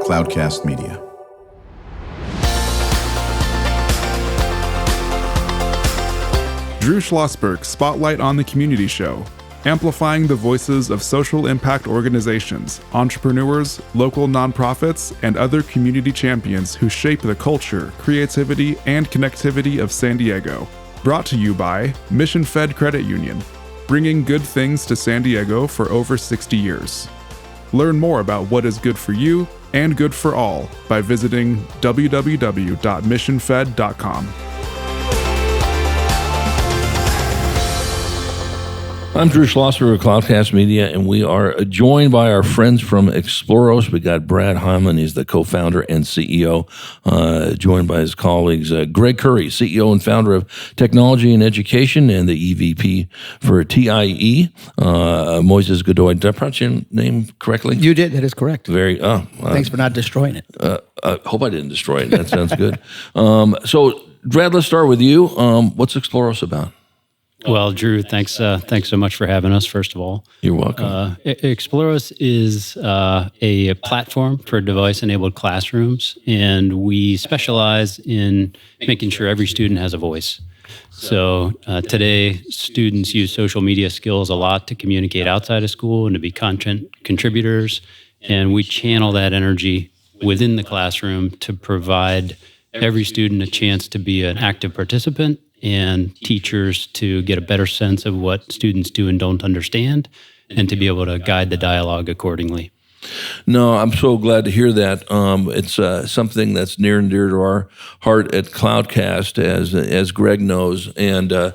Cloudcast Media. Drew Schlosberg Spotlight on the Community Show, amplifying the voices of social impact organizations, entrepreneurs, local nonprofits, and other community champions who shape the culture, creativity, and connectivity of San Diego. Brought to you by Mission Fed Credit Union, bringing good things to San Diego for over 60 years. Learn more about what is good for you and good for all by visiting www.missionfed.com. I'm Drew Schlosberg of Cloudcast Media, and we are joined by our friends from Exploros. We got Brad Heilman, he's the co-founder and CEO, joined by his colleagues, Greg Currie, CEO and founder of Technology and Education, and the EVP for TIE, Moises Godoy. Did I pronounce your name correctly? You did. That is correct. Thanks for not destroying it. I hope I didn't destroy it. That sounds good. So, Brad, let's start with you. What's Exploros about? Well, Drew, thanks so much for having us, first of all. You're welcome. Exploros is a platform for device-enabled classrooms, and we specialize in making sure every student has a voice. So today, students use social media skills a lot to communicate outside of school and to be content contributors, and we channel that energy within the classroom to provide every student a chance to be an active participant and teachers to get a better sense of what students do and don't understand, and to be able to guide the dialogue accordingly. No, I'm so glad to hear that. It's something that's near and dear to our heart at Cloudcast, as Greg knows, and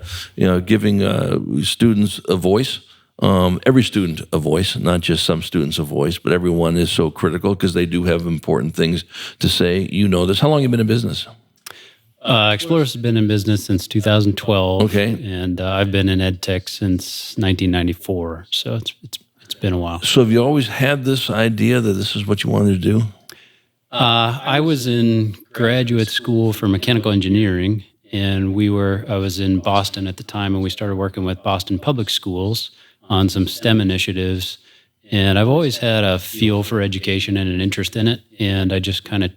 giving students a voice. Every student a voice, not just some students a voice, but everyone is so critical because they do have important things to say. You know this. How long have you been in business? Exploros has been in business since 2012. Okay. And I've been in ed tech since 1994. So it's been a while. So have you always had this idea that this is what you wanted to do? I was in graduate school for mechanical engineering, and I was in Boston at the time, and we started working with Boston Public Schools on some STEM initiatives. And I've always had a feel for education and an interest in it, and I just kind of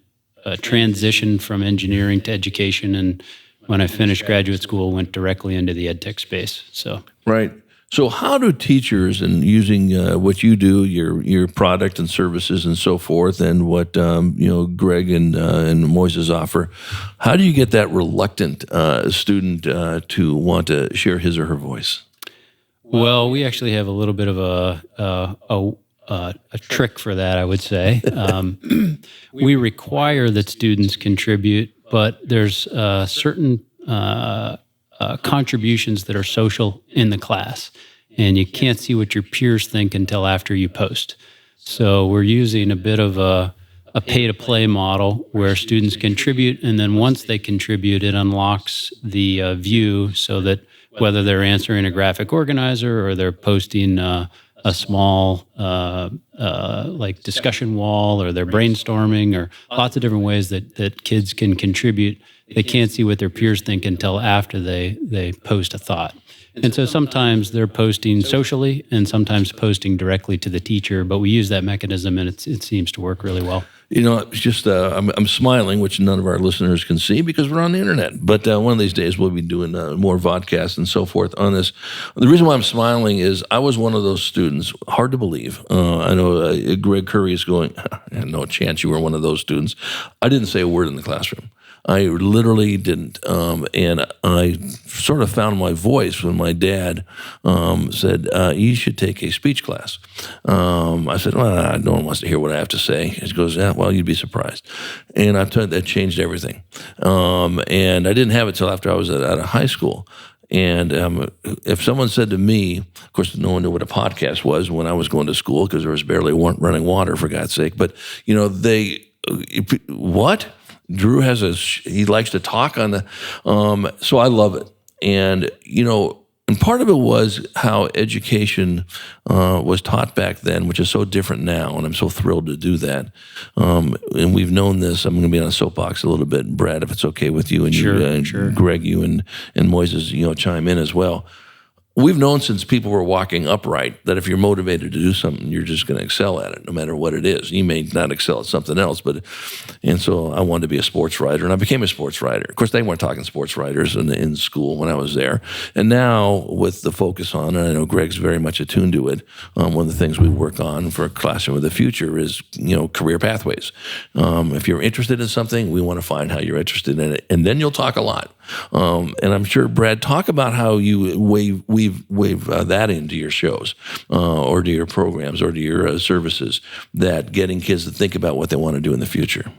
transitioned from engineering to education, and when I finished graduate school, went directly into the ed tech space. So right. So how do teachers, and using what you do, your product and services and so forth, and what Greg and Moises offer, how do you get that reluctant student to want to share his or her voice? Well, we actually have a little bit of a trick for that, I would say. We require that students contribute, but there's certain contributions that are social in the class, and you can't see what your peers think until after you post. So we're using a bit of a pay-to-play model where students contribute, and then once they contribute, it unlocks the view so that whether they're answering a graphic organizer or they're posting a small like discussion wall, or they're brainstorming, or lots of different ways that kids can contribute. They can't see what their peers think until after they post a thought. And so sometimes they're posting socially and sometimes posting directly to the teacher, but we use that mechanism, and it seems to work really well. You know, it's just, I'm smiling, which none of our listeners can see because we're on the internet. But one of these days we'll be doing more vodcasts and so forth on this. The reason why I'm smiling is I was one of those students, hard to believe. I know Greg Currie is going, no chance you were one of those students. I didn't say a word in the classroom. I literally didn't. And I sort of found my voice when my dad said, you should take a speech class. I said, well, no one wants to hear what I have to say. He goes, yeah, well, you'd be surprised. And I've told that changed everything. And I didn't have it till after I was out of high school. And if someone said to me, of course, no one knew what a podcast was when I was going to school because there was barely running water, for God's sake. But, what? Drew he likes to talk on the, so I love it. And, and part of it was how education was taught back then, which is so different now, and I'm so thrilled to do that. And we've known this. I'm going to be on a soapbox a little bit, Brad, if it's okay with you, and sure, you, sure. Greg, you and Moises, chime in as well. we've known since people were walking upright that if you're motivated to do something, you're just going to excel at it, no matter what it is. You may not excel at something else, and so I wanted to be a sports writer, and I became a sports writer. Of course, they weren't talking sports writers in school when I was there. And now with the focus on, and I know Greg's very much attuned to it, one of the things we work on for a Classroom of the Future is, career pathways. If you're interested in something, we want to find how you're interested in it, and then you'll talk a lot. And I'm sure, Brad, talk about how you weave that into your shows or to your programs or to your services, that getting kids to think about what they want to do in the future.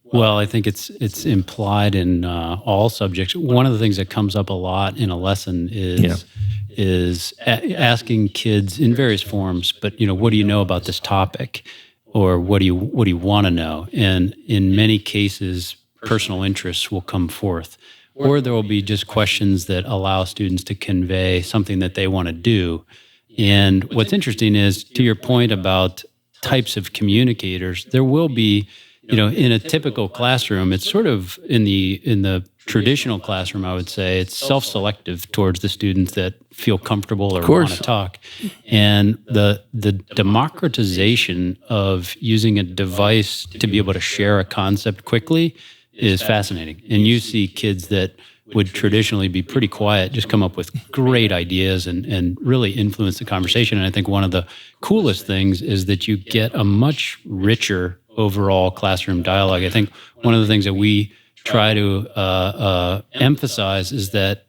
Well, I think it's implied in all subjects. One of the things that comes up a lot in a lesson is asking kids in various forms, but what do you know about this topic, or what do you want to know? And in many cases, personal interests will come forth. Or there will be just questions that allow students to convey something that they want to do. And what's interesting is, to your point about types of communicators, there will be, in a typical classroom, it's sort of in the traditional classroom, I would say, it's self-selective towards the students that feel comfortable or want to talk. And the democratization of using a device to be able to share a concept quickly is fascinating. And you see kids that would traditionally be pretty quiet just come up with great ideas and really influence the conversation. And I think one of the coolest things is that you get a much richer overall classroom dialogue. I think one of the things that we try to emphasize is that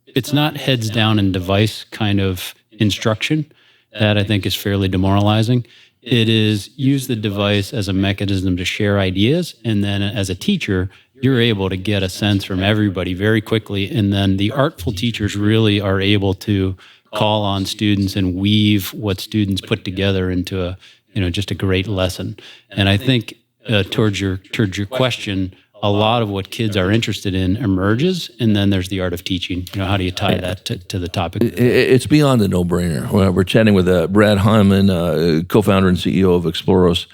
it's not heads down and device kind of instruction. That I think is fairly demoralizing. It is use the device as a mechanism to share ideas, and then as a teacher, you're able to get a sense from everybody very quickly, and then the artful teachers really are able to call on students and weave what students put together into just a great lesson. And I think towards your question, a lot of what kids are interested in emerges, and then there's the art of teaching. How do you tie that to the topic? It's beyond a no-brainer. We're chatting with Brad Heilman, co-founder and CEO of Exploros,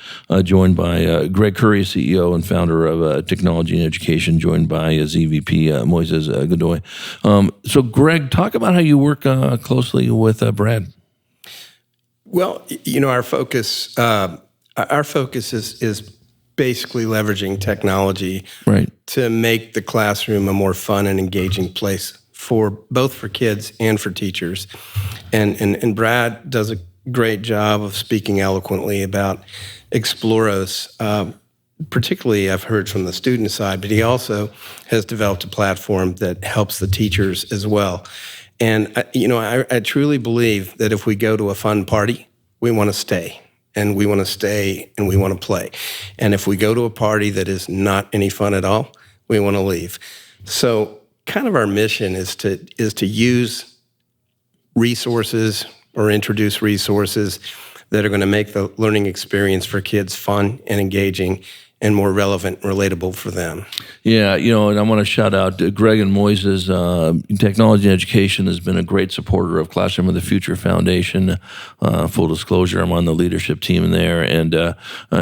joined by Greg Currie, CEO and founder of Technology and Education, joined by ZVP Moises Godoy. So, Greg, talk about how you work closely with Brad. Well, our focus is basically leveraging technology to make the classroom a more fun and engaging place for both for kids and for teachers. And Brad does a great job of speaking eloquently about Exploros. Particularly, I've heard from the student side, but he also has developed a platform that helps the teachers as well. And I truly believe that if we go to a fun party, we want to stay. And we want to stay and we want to play. And if we go to a party that is not any fun at all, we want to leave. So kind of our mission is to use resources or introduce resources that are going to make the learning experience for kids fun and engaging and more relevant and relatable for them. Yeah, and I want to shout out Greg and Moises. Technology and Education has been a great supporter of Classroom of the Future Foundation. Full disclosure, I'm on the leadership team there, and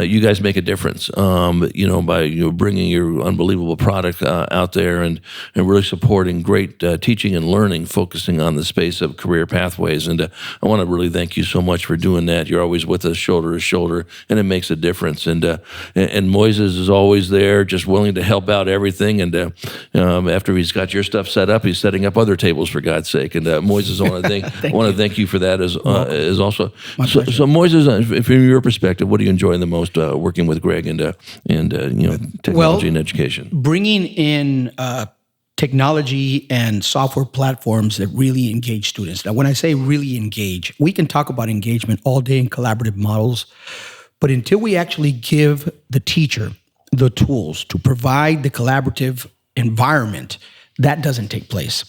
you guys make a difference. By bringing your unbelievable product out there and really supporting great teaching and learning, focusing on the space of career pathways. And I want to really thank you so much for doing that. You're always with us, shoulder to shoulder, and it makes a difference. And Moises is always there, just willing to help out everything. And after he's got your stuff set up, he's setting up other tables, for God's sake. And Moises, I want to thank you for that as also. So Moises, from your perspective, what do you enjoy the most working with Greg and technology and education? Bringing in technology and software platforms that really engage students. Now, when I say really engage, we can talk about engagement all day in collaborative models. But until we actually give the teacher the tools to provide the collaborative environment, that doesn't take place.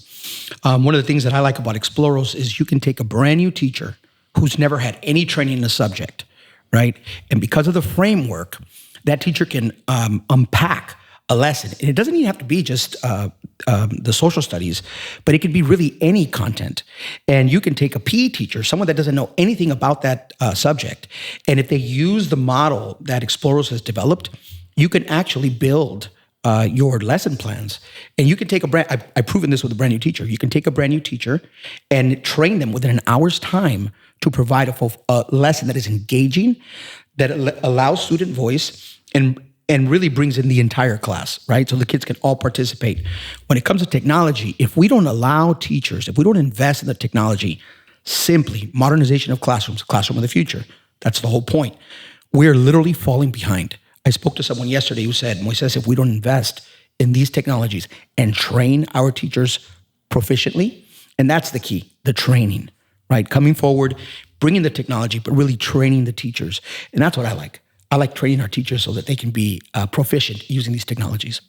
One of the things that I like about Exploros is you can take a brand new teacher who's never had any training in the subject, right? And because of the framework, that teacher can unpack a lesson. And it doesn't even have to be just the social studies, but it could be really any content. And you can take a PE teacher, someone that doesn't know anything about that subject, and if they use the model that Exploros has developed, you can actually build your lesson plans. And you can take I've proven this with a brand new teacher. You can take a brand new teacher and train them within an hour's time to provide a lesson that is engaging, that allows student voice, and really brings in the entire class, right? So the kids can all participate. When it comes to technology, if we don't allow teachers, if we don't invest in the technology, simply modernization of classrooms, classroom of the future, that's the whole point. We're literally falling behind. I spoke to someone yesterday who said, Moises, if we don't invest in these technologies and train our teachers proficiently, and that's the key, the training, right? Coming forward, bringing the technology, but really training the teachers. And that's what I like. I like training our teachers so that they can be proficient using these technologies.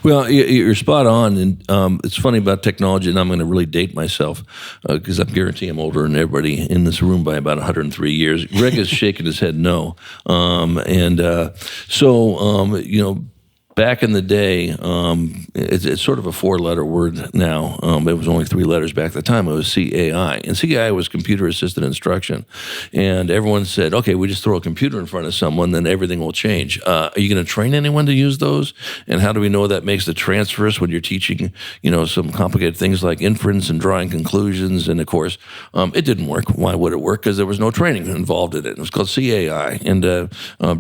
Well, you're spot on, and it's funny about technology, and I'm going to really date myself because I guarantee I'm older than everybody in this room by about 103 years. Greg is shaking his head no, back in the day, it's sort of a 4-letter word now. It was only 3 letters back at the time. It was CAI. And CAI was computer assisted instruction. And everyone said, okay, we just throw a computer in front of someone, then everything will change. Are you going to train anyone to use those? And how do we know that makes the transfers when you're teaching, some complicated things like inference and drawing conclusions? And of course, it didn't work. Why would it work? Because there was no training involved in it. It was called CAI. And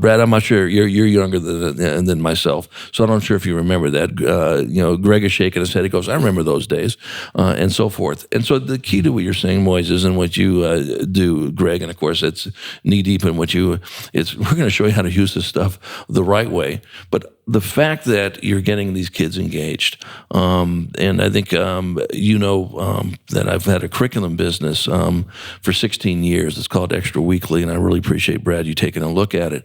Brad, I'm not sure, you're younger than myself. So I'm not sure if you remember that. Greg is shaking his head. He goes, I remember those days, and so forth. And so the key to what you're saying, Moises, and what you do, Greg, and of course it's knee-deep in what we're going to show you how to use this stuff the right way. But the fact that you're getting these kids engaged, and I think that I've had a curriculum business for 16 years. It's called Extra Weekly, and I really appreciate, Brad, you taking a look at it.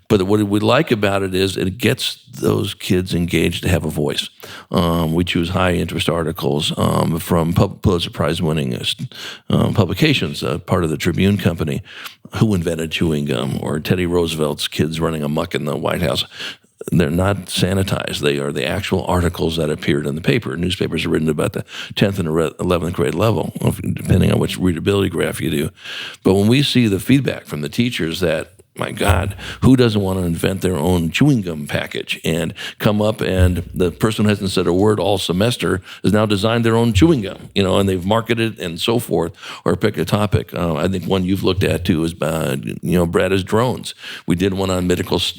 But what we like about it is it gets those kids engaged to have a voice. We choose high-interest articles from Pulitzer Prize-winning publications, part of the Tribune Company, Who Invented Chewing Gum, or Teddy Roosevelt's Kids Running Amok in the White House. They're not sanitized. They are the actual articles that appeared in the paper. Newspapers are written about the 10th and 11th grade level, depending on which readability graph you do. But when we see the feedback from the teachers that, my God, who doesn't want to invent their own chewing gum package and come up, and the person who hasn't said a word all semester has now designed their own chewing gum, and they've marketed and so forth, or pick a topic. I think one you've looked at too is, Brad, is drones. We did one on middle-aged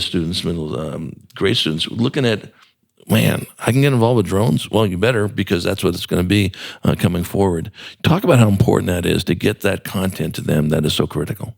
students, middle grade students, looking at, man, I can get involved with drones? Well, you better, because that's what it's going to be coming forward. Talk about how important that is to get that content to them that is so critical.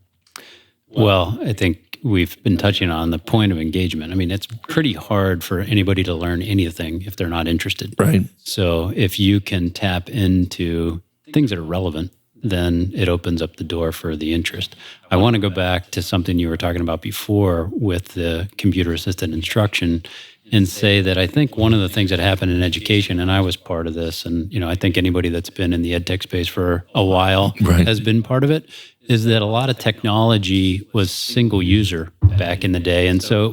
Well, I think we've been touching on the point of engagement. I mean, it's pretty hard for anybody to learn anything if they're not interested. Right. So if you can tap into things that are relevant, then it opens up the door for the interest. I want to go back to something you were talking about before with the computer-assisted instruction and say that I think one of the things that happened in education, and I was part of this, and I think anybody that's been in the ed tech space for a while has been part of it, is that a lot of technology was single user back in the day. And so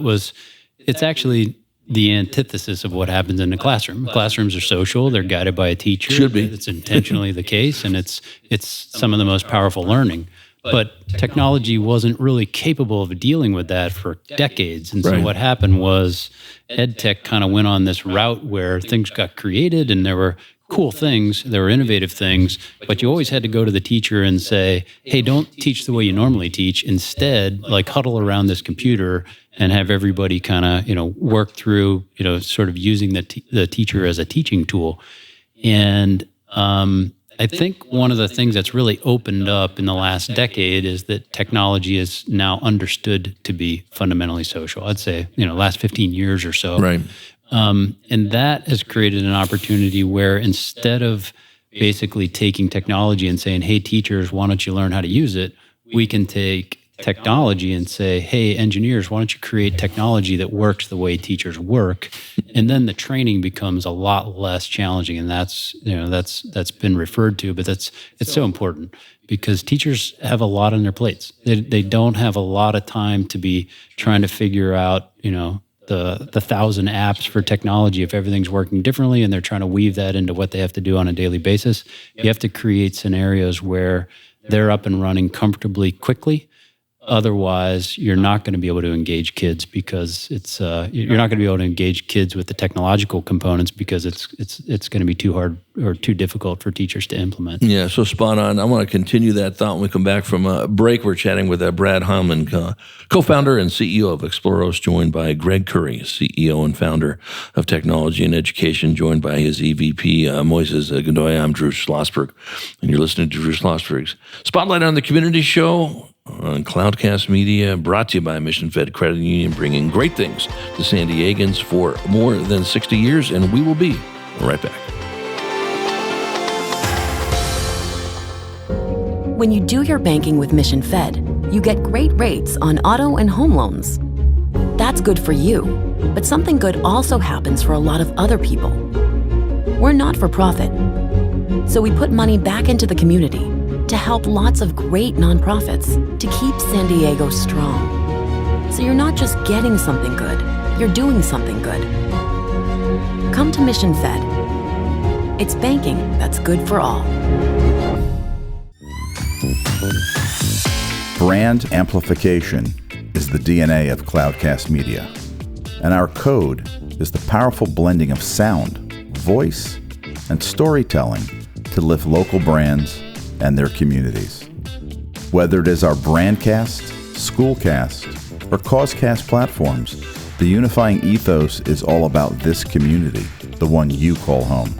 it's actually the antithesis of what happens in the classroom. Classrooms are social, they're guided by a teacher. Should be. It's intentionally the case, and it's some of the most powerful learning. But technology wasn't really capable of dealing with that for decades. And so what happened was ed tech kind of went on this route where things got created and there were cool things, there were innovative things, but you always had to go to the teacher and say, hey, don't teach the way you normally teach. Instead, huddle around this computer and have everybody kind of, work through, sort of using the teacher as a teaching tool. And I think one of the things that's really opened up in the last decade is that technology is now understood to be fundamentally social. I'd say, last 15 years or so. Right. And that has created an opportunity where instead of basically taking technology and saying, hey, teachers, why don't you learn how to use it? We can take technology and say, hey, engineers, why don't you create technology that works the way teachers work? And then the training becomes a lot less challenging. And that's been referred to, but it's so important because teachers have a lot on their plates. They don't have a lot of time to be trying to figure out, the 1,000 apps for technology if everything's working differently and they're trying to weave that into what they have to do on a daily basis. You have to create scenarios where they're up and running comfortably quickly, Otherwise, you're not going to be able to engage kids because you're not going to be able to engage kids with the technological components because it's going to be too hard or too difficult for teachers to implement. Yeah, so spot on. I want to continue that thought when we come back from a break. We're chatting with Brad Heilman, co-founder and CEO of Exploros, joined by Greg Currie, CEO and founder of Technology and Education, joined by his EVP, Moises Godoy. I'm Drew Schlosberg, and you're listening to Drew Schlosberg's Spotlight on the Community Show on Cloudcast Media, brought to you by Mission Fed Credit Union, bringing great things to San Diegans for more than 60 years, and we will be right back. When you do your banking with Mission Fed, you get great rates on auto and home loans. That's good for you, but something good also happens for a lot of other people. We're not for profit, so we put money back into the community to help lots of great nonprofits to keep San Diego strong. So you're not just getting something good, you're doing something good. Come to Mission Fed. It's banking that's good for all. Brand amplification is the DNA of Cloudcast Media, and our code is the powerful blending of sound, voice, and storytelling to lift local brands and their communities. Whether it is our Brandcast, Schoolcast, or Causecast platforms, the unifying ethos is all about this community, the one you call home.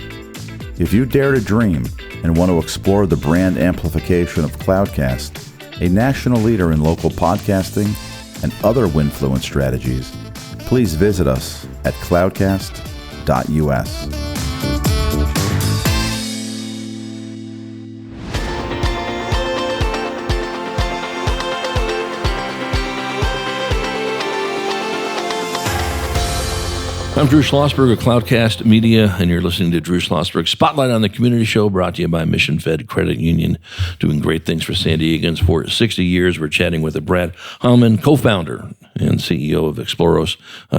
If you dare to dream and want to explore the brand amplification of Cloudcast, a national leader in local podcasting and other Winfluence strategies, please visit us at cloudcast.us. I'm Drew Schlosberg of Cloudcast Media, and you're listening to Drew Schlosberg's Spotlight on the Community Show, brought to you by Mission Fed Credit Union, doing great things for San Diegans for 60 years. We're chatting with Brad Heilman, co-founder and CEO of Exploros,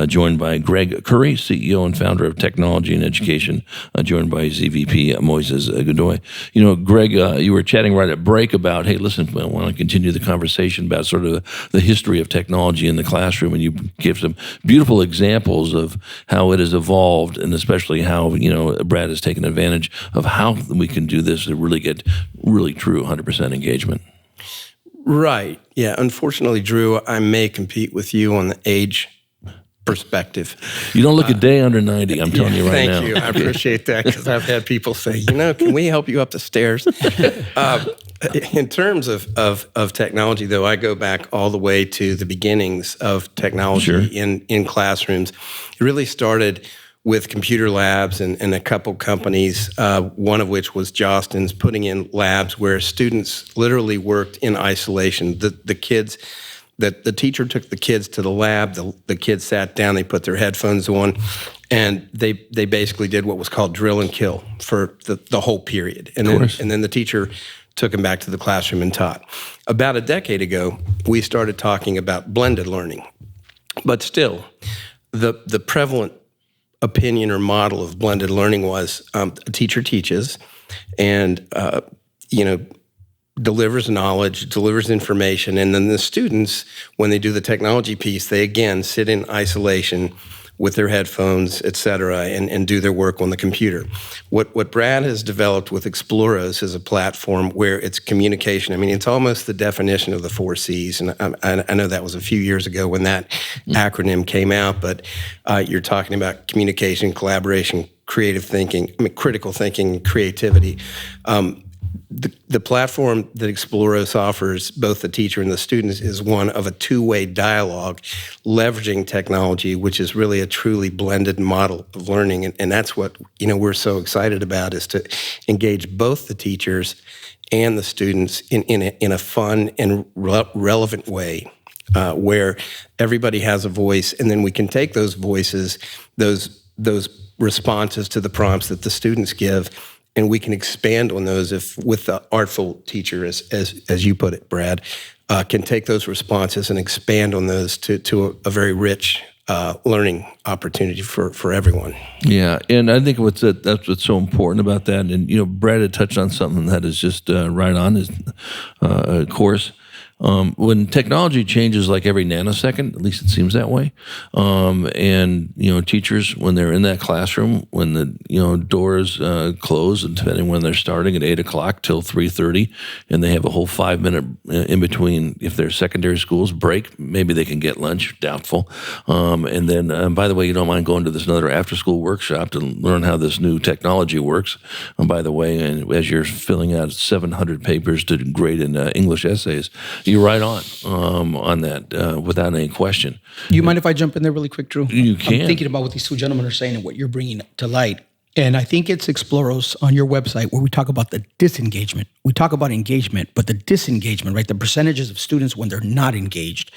joined by Greg Currie, CEO and founder of Technology and Education, joined by his EVP, Moises Godoy. You know, Greg, you were chatting right at break about, hey, listen, I want to continue the conversation about sort of the history of technology in the classroom, and you gave some beautiful examples of how it has evolved, and especially how, you know, Brad has taken advantage of how we can do this to really get really true 100% engagement. Right. Yeah. Unfortunately, Drew, I may compete with you on the age perspective. You don't look a day under 90, I'm telling you right now. Thank you. I appreciate that, because I've had people say, you know, can we help you up the stairs? In terms of technology, though, I go back all the way to the beginnings of technology in classrooms. It really started with computer labs and a couple companies, one of which was Jostens, putting in labs where students literally worked in isolation. The kids, the teacher took the kids to the lab, the kids sat down, they put their headphones on, and they basically did what was called drill and kill for the whole period. And then the teacher took them back to the classroom and taught. About a decade ago, we started talking about blended learning. But still, the prevalent opinion or model of blended learning was a teacher teaches and, delivers knowledge, delivers information, and then the students, when they do the technology piece, they again sit in isolation with their headphones, et cetera, and do their work on the computer. What Brad has developed with Exploros is a platform where it's communication. I mean, it's almost the definition of the 4 C's, and I know that was a few years ago when that acronym came out, but you're talking about communication, collaboration, creative thinking, critical thinking, creativity. The platform that Exploros offers both the teacher and the students is one of a two-way dialogue, leveraging technology, which is really a truly blended model of learning. And that's what, we're so excited about, is to engage both the teachers and the students in a fun and relevant way, where everybody has a voice, and then we can take those voices, those responses to the prompts that the students give, and we can expand on those if, with the artful teacher, as you put it, Brad, can take those responses and expand on those to a very rich learning opportunity for everyone. Yeah, and I think that's what's so important about that. And Brad had touched on something that is just right on his course. when technology changes like every nanosecond, at least it seems that way, and teachers, when they're in that classroom, when the doors close, and depending when they're starting at 8 o'clock till 3:30, and they have a whole 5-minute in between, if they're secondary schools, break, maybe they can get lunch, doubtful, and then by the way, you don't mind going to this another after-school workshop to learn how this new technology works. And by the way, and as you're filling out 700 papers to grade in English essays, you're right on that without any question. You mind if I jump in there really quick, Drew? You can. I'm thinking about what these two gentlemen are saying and what you're bringing to light. And I think it's Exploros on your website where we talk about the disengagement. We talk about engagement, but the disengagement, right? The percentages of students when they're not engaged.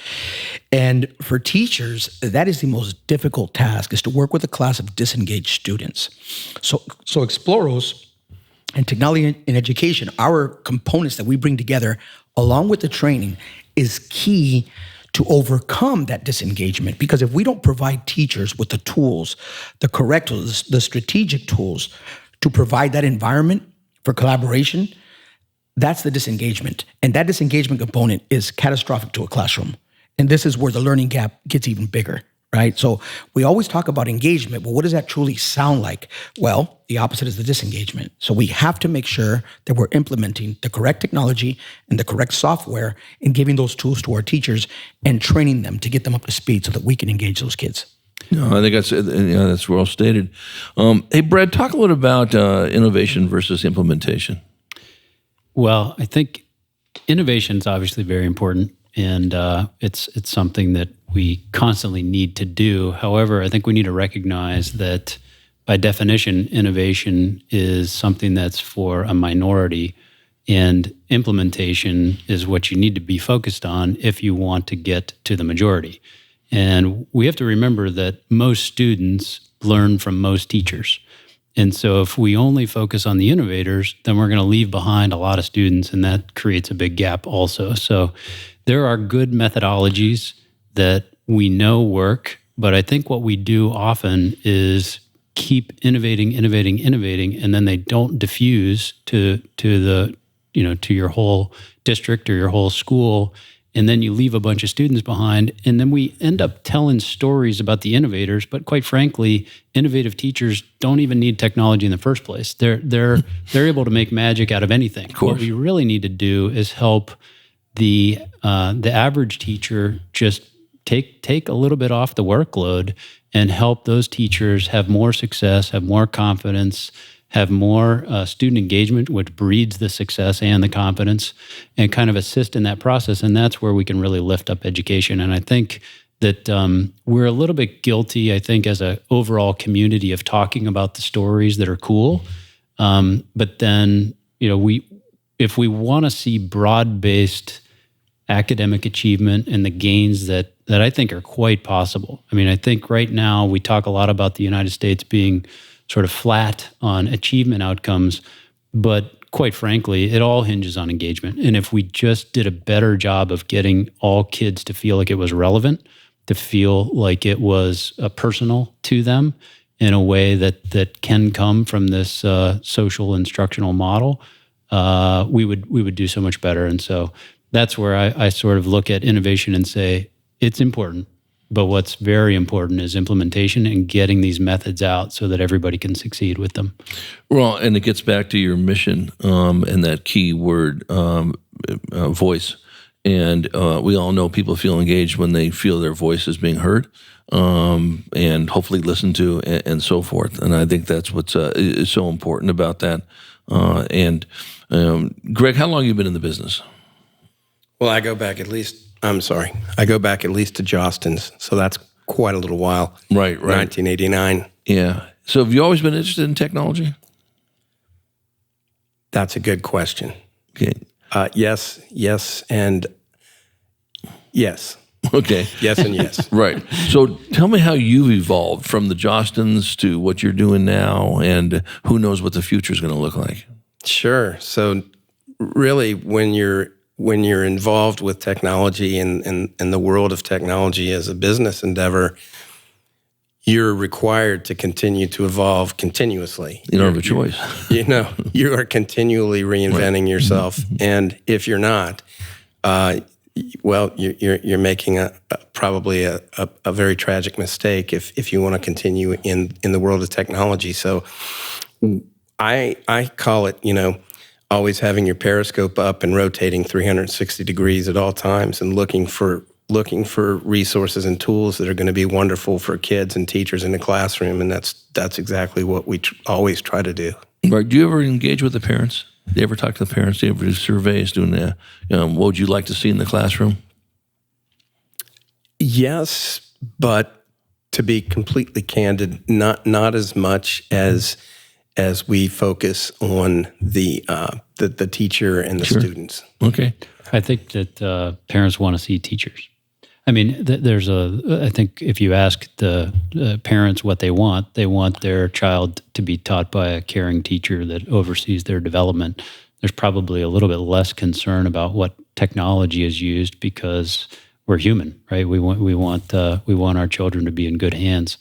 And for teachers, that is the most difficult task, is to work with a class of disengaged students. So Exploros and technology in education, our components that we bring together along with the training, is key to overcome that disengagement. Because if we don't provide teachers with the tools, the correct tools, the strategic tools to provide that environment for collaboration, that's the disengagement. And that disengagement component is catastrophic to a classroom. And this is where the learning gap gets even bigger, right? So we always talk about engagement, but what does that truly sound like? Well, the opposite is the disengagement. So we have to make sure that we're implementing the correct technology and the correct software and giving those tools to our teachers and training them to get them up to speed so that we can engage those kids. No, I think that's well stated. Hey, Brad, talk a little about innovation versus implementation. Well, I think innovation is obviously very important, and it's something that we constantly need to do. However, I think we need to recognize that by definition, innovation is something that's for a minority, and implementation is what you need to be focused on if you want to get to the majority. And we have to remember that most students learn from most teachers. And so if we only focus on the innovators, then we're going to leave behind a lot of students, and that creates a big gap also. So there are good methodologies that we know work, but I think what we do often is keep innovating, and then they don't diffuse to the to your whole district or your whole school, and then you leave a bunch of students behind, and then we end up telling stories about the innovators. But quite frankly, innovative teachers don't even need technology in the first place. They're able to make magic out of anything. What we really need to do is help the average teacher just take a little bit off the workload and help those teachers have more success, have more confidence, have more student engagement, which breeds the success and the confidence, and kind of assist in that process. And that's where we can really lift up education. And I think that we're a little bit guilty, I think, as an overall community of talking about the stories that are cool. But then, if we want to see broad-based academic achievement and the gains that I think are quite possible. I mean, I think right now we talk a lot about the United States being sort of flat on achievement outcomes, but quite frankly, it all hinges on engagement. And if we just did a better job of getting all kids to feel like it was relevant, to feel like it was personal to them in a way that can come from this social instructional model, we would do so much better. And so that's where I sort of look at innovation and say, it's important, but what's very important is implementation and getting these methods out so that everybody can succeed with them. Well, and it gets back to your mission and that key word, voice. And we all know people feel engaged when they feel their voice is being heard and hopefully listened to and so forth. And I think that's what's is so important about that. And Greg, how long have you been in the business? Well, I go back at least to Jostens, so that's quite a little while. Right. 1989. Yeah. So have you always been interested in technology? That's a good question. Okay. Yes, and yes. Okay. Yes and yes. Right. So tell me how you've evolved from the Jostens to what you're doing now, and who knows what the future is going to look like. Sure. So really, when you're involved with technology and the world of technology as a business endeavor, you're required to continue to evolve continuously. You don't have a choice. You are continually reinventing yourself. And if you're not, well, you're making probably a very tragic mistake if you want to continue in the world of technology. So I call it, always having your periscope up and rotating 360 degrees at all times and looking for resources and tools that are going to be wonderful for kids and teachers in the classroom, and that's exactly what we always try to do. Right. Do you ever engage with the parents? Do you ever talk to the parents? Do you ever do surveys? What would you like to see in the classroom? Yes, but to be completely candid, not as much as we focus on the teacher and the students. Okay. I think that parents want to see teachers. I mean, I think if you ask the parents what they want their child to be taught by a caring teacher that oversees their development. There's probably a little bit less concern about what technology is used because we're human, right? We want our children to be in good hands.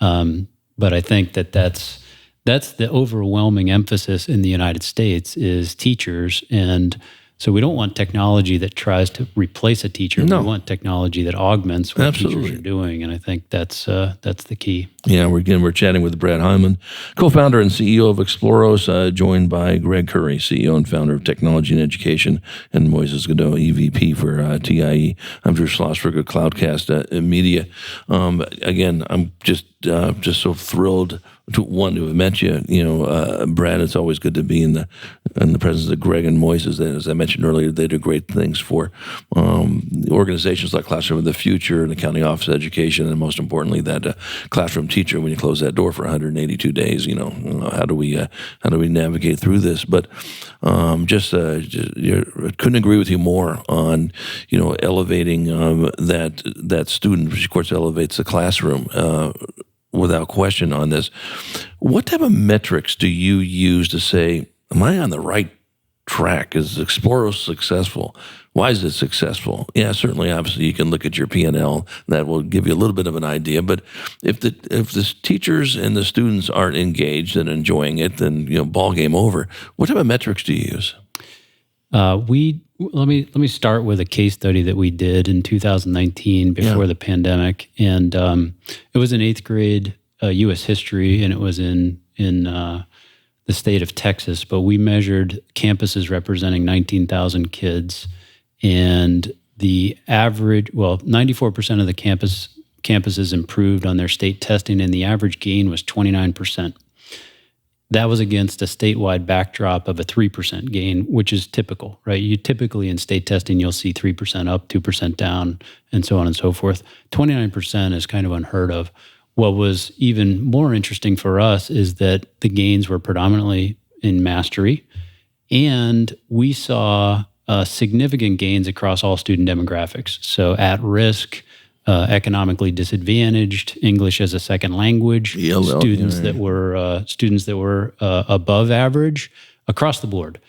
But I think that's the overwhelming emphasis in the United States is teachers. And so we don't want technology that tries to replace a teacher. No. We want technology that augments what teachers are doing. And I think that's the key. Yeah, we're chatting with Brad Heilman, co-founder and CEO of Exploros, joined by Greg Currie, CEO and founder of Technology and Education, and Moises Godoy, EVP for TIE. I'm Drew Schlosberg of Cloudcast Media. Again, I'm just so thrilled to have met you. Brad, it's always good to be in the presence of Greg and Moises. As I mentioned earlier, they do great things for organizations like Classroom of the Future and the County Office of Education, and most importantly, that classroom teacher. When you close that door for 182 days, how do we navigate through this? But couldn't agree with you more on elevating that student, which of course elevates the classroom. Without question on this. What type of metrics do you use to say, am I on the right track? Is Exploros successful? Why is it successful? Yeah, certainly, obviously, you can look at your P&L. That will give you a little bit of an idea. But if the teachers and the students aren't engaged and enjoying it, then ball game over. What type of metrics do you use? Let me start with a case study that we did in 2019 before the pandemic, and it was in 8th grade U.S. history, and it was in the state of Texas. But we measured campuses representing 19,000 kids, and the average, 94% of the campuses improved on their state testing, and the average gain was 29%. That was against a statewide backdrop of a 3% gain, which is typical, right? You typically in state testing, you'll see 3% up, 2% down, and so on and so forth. 29% is kind of unheard of. What was even more interesting for us is that the gains were predominantly in mastery, and we saw significant gains across all student demographics. So at risk, economically disadvantaged, English as a second language, students that were above average across the board.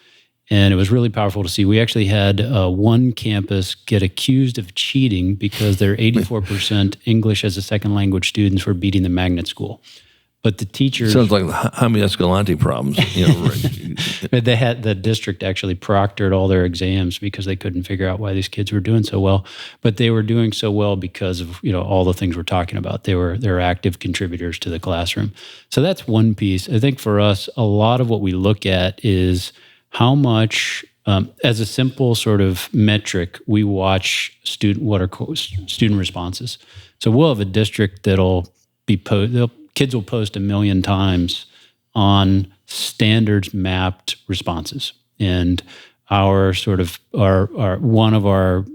And it was really powerful to see. We actually had one campus get accused of cheating because their 84% English as a second language students were beating the magnet school. But the teachers... Sounds like Jaime Escalante problems. They had the district actually proctored all their exams because they couldn't figure out why these kids were doing so well. But they were doing so well because of all the things we're talking about. They're active contributors to the classroom. So that's one piece. I think for us, a lot of what we look at is how much, as a simple sort of metric, we watch student responses. So we'll have a district that'll be kids will post 1 million times on standards mapped responses. And our one of our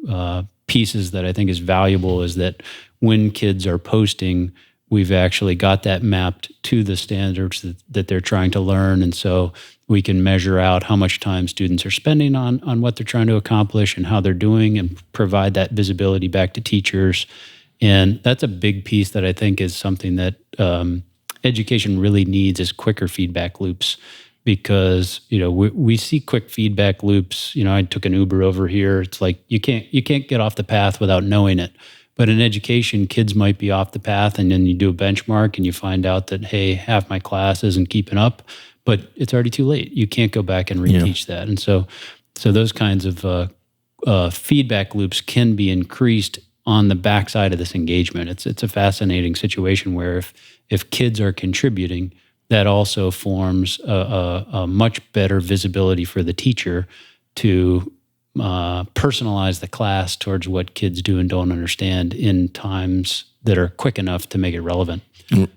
pieces that I think is valuable is that when kids are posting, we've actually got that mapped to the standards that they're trying to learn. And so we can measure out how much time students are spending on what they're trying to accomplish and how they're doing, and provide that visibility back to teachers. And that's a big piece that I think is something that education really needs, is quicker feedback loops. Because we see quick feedback loops. I took an Uber over here. It's like you can't get off the path without knowing it. But in education, kids might be off the path, and then you do a benchmark and you find out that, hey, half my class isn't keeping up, but it's already too late. You can't go back and reteach that. And so those kinds of feedback loops can be increased on the backside of this engagement. It's a fascinating situation where if kids are contributing, that also forms a much better visibility for the teacher to personalize the class towards what kids do and don't understand in times that are quick enough to make it relevant.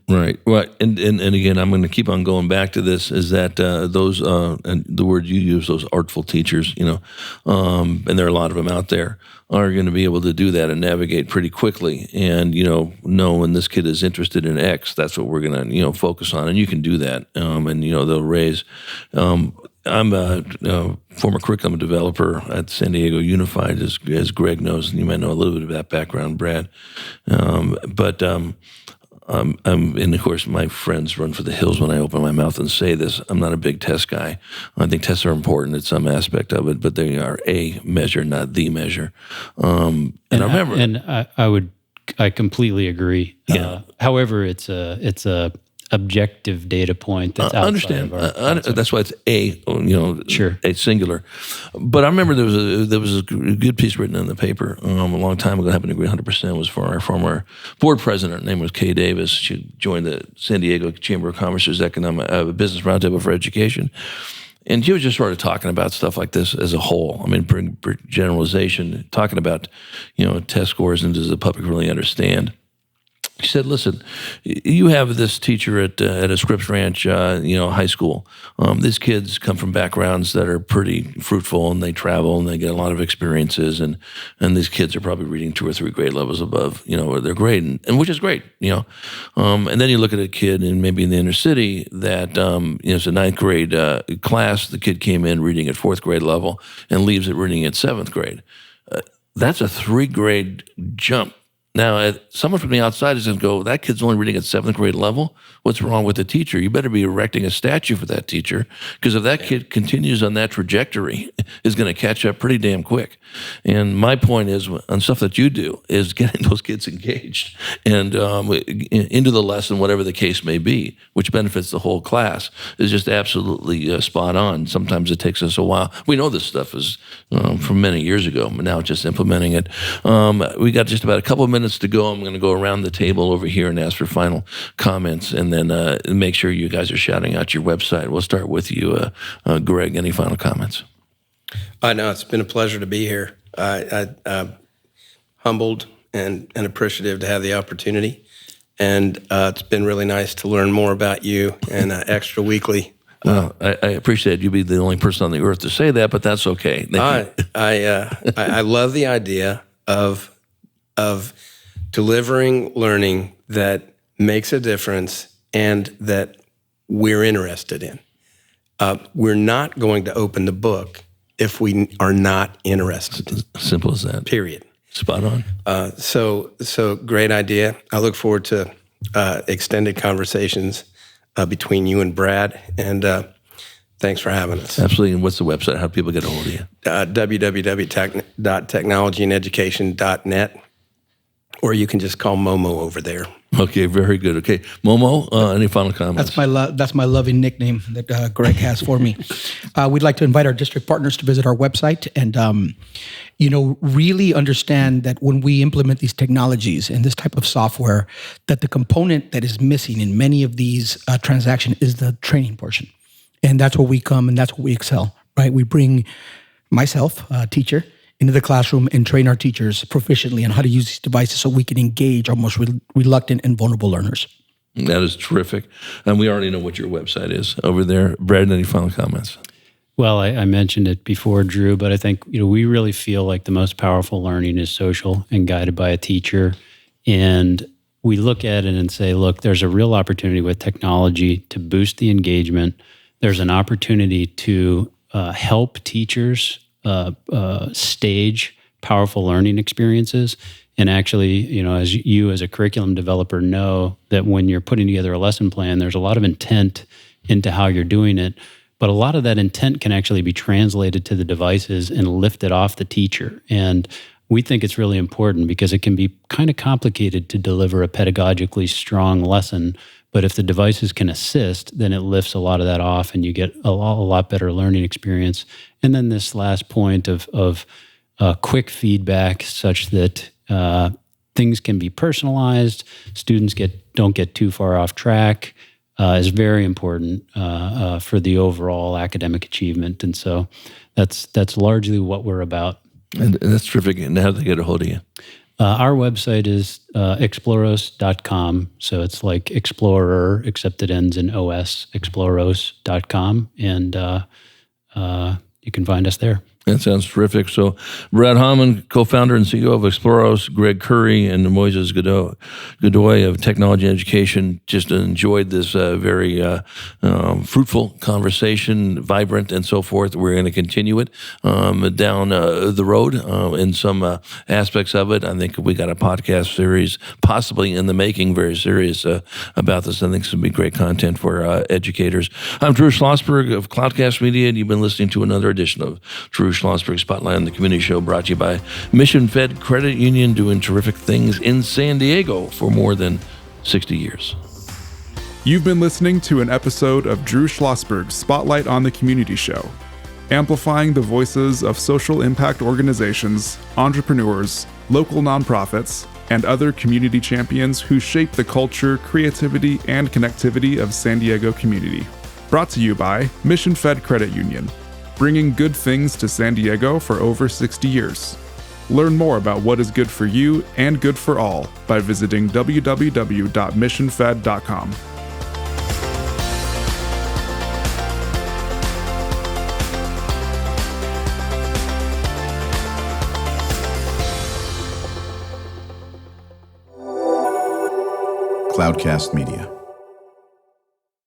Right. And again, I'm going to keep on going back to this, is that those, and the word you use, those artful teachers, and there are a lot of them out there, are going to be able to do that and navigate pretty quickly and, know when this kid is interested in X, that's what we're going to, focus on. And you can do that. And, they'll raise. I'm a former curriculum developer at San Diego Unified, as Greg knows, and you might know a little bit of that background, Brad. And of course, my friends run for the hills when I open my mouth and say this. I'm not a big test guy. I think tests are important in some aspect of it, but they are a measure, not the measure. I remember, I completely agree. Yeah. However, it's a objective data point that's outside of our concept. That's why it's Sure. a singular. But I remember there was a good piece written in the paper a long time ago. I happen to agree 100%. Was for our former board president. Her name was Kay Davis. She joined the San Diego Chamber of Commerce's Economic Business Roundtable for Education. And she was just sort of talking about stuff like this as a whole. I mean, generalization, talking about, test scores and does the public really understand? He said, listen, you have this teacher at a Scripps Ranch, high school. These kids come from backgrounds that are pretty fruitful, and they travel, and they get a lot of experiences, and these kids are probably reading 2 or 3 grade levels above, their grade, and which is great, And then you look at a kid, and maybe in the inner city that, it's a 9th grade class. The kid came in reading at 4th grade level and leaves it reading at 7th grade. That's a 3 grade jump. Now, someone from the outside is going to go, that kid's only reading at 7th grade level? What's wrong with the teacher? You better be erecting a statue for that teacher, because if that kid continues on that trajectory, is going to catch up pretty damn quick. And my point is, on stuff that you do, is getting those kids engaged and into the lesson, whatever the case may be, which benefits the whole class, is just absolutely spot on. Sometimes it takes us a while. We know this stuff is from many years ago, but now just implementing it. We got just about a couple of minutes to go. I'm going to go around the table over here and ask for final comments, and then make sure you guys are shouting out your website. We'll start with you, Greg. Any final comments? No, it's been a pleasure to be here. I'm humbled and appreciative to have the opportunity, and it's been really nice to learn more about you and Extra Weekly. Well, I appreciate you being the only person on the earth to say that, but that's okay. I love the idea of delivering learning that makes a difference and that we're interested in. We're not going to open the book if we are not interested. Simple as that. Period. Spot on. So great idea. I look forward to extended conversations between you and Brad, and thanks for having us. Absolutely. And what's the website? How do people get a hold of you? www.technologyandeducation.net, or you can just call Momo over there. Okay, very good. Okay, Momo, any final comments? That's my loving nickname that Greg has for me. We'd like to invite our district partners to visit our website and, really understand that when we implement these technologies and this type of software, that the component that is missing in many of these transactions is the training portion. And that's where we come and that's where we excel, right? We bring myself, a teacher, into the classroom and train our teachers proficiently on how to use these devices so we can engage our most reluctant and vulnerable learners. That is terrific. And we already know what your website is over there. Brad, any final comments? Well, I mentioned it before, Drew, but I think we really feel like the most powerful learning is social and guided by a teacher. And we look at it and say, look, there's a real opportunity with technology to boost the engagement. There's an opportunity to help teachers stage powerful learning experiences. And actually, as you as a curriculum developer know that when you're putting together a lesson plan, there's a lot of intent into how you're doing it. But a lot of that intent can actually be translated to the devices and lifted off the teacher. And we think it's really important because it can be kind of complicated to deliver a pedagogically strong lesson. But if the devices can assist, then it lifts a lot of that off and you get a lot better learning experience. And then this last point of quick feedback such that things can be personalized, students don't get too far off track, is very important for the overall academic achievement. And so that's largely what we're about. And that's terrific. And how do they get a hold of you? Our website is exploros.com. So it's like Explorer, except it ends in OS, exploros.com. And you can find us there. That sounds terrific. So, Brad Heilman, co-founder and CEO of Exploros, Greg Currie, and Moises Godoy of Technology and Education, just enjoyed this very fruitful conversation, vibrant and so forth. We're going to continue it down the road in some aspects of it. I think we got a podcast series possibly in the making, very serious about this. I think this will be great content for educators. I'm Drew Schlosberg of Cloudcast Media, and you've been listening to another edition of Drew Schlosberg Spotlight on the Community Show, brought to you by Mission Fed Credit Union, doing terrific things in San Diego for more than 60 years. You've been listening to an episode of Drew Schlosberg's Spotlight on the Community Show, amplifying the voices of social impact organizations, entrepreneurs, local nonprofits, and other community champions who shape the culture, creativity, and connectivity of San Diego community. Brought to you by Mission Fed Credit Union, bringing good things to San Diego for over 60 years. Learn more about what is good for you and good for all by visiting www.missionfed.com. Cloudcast Media.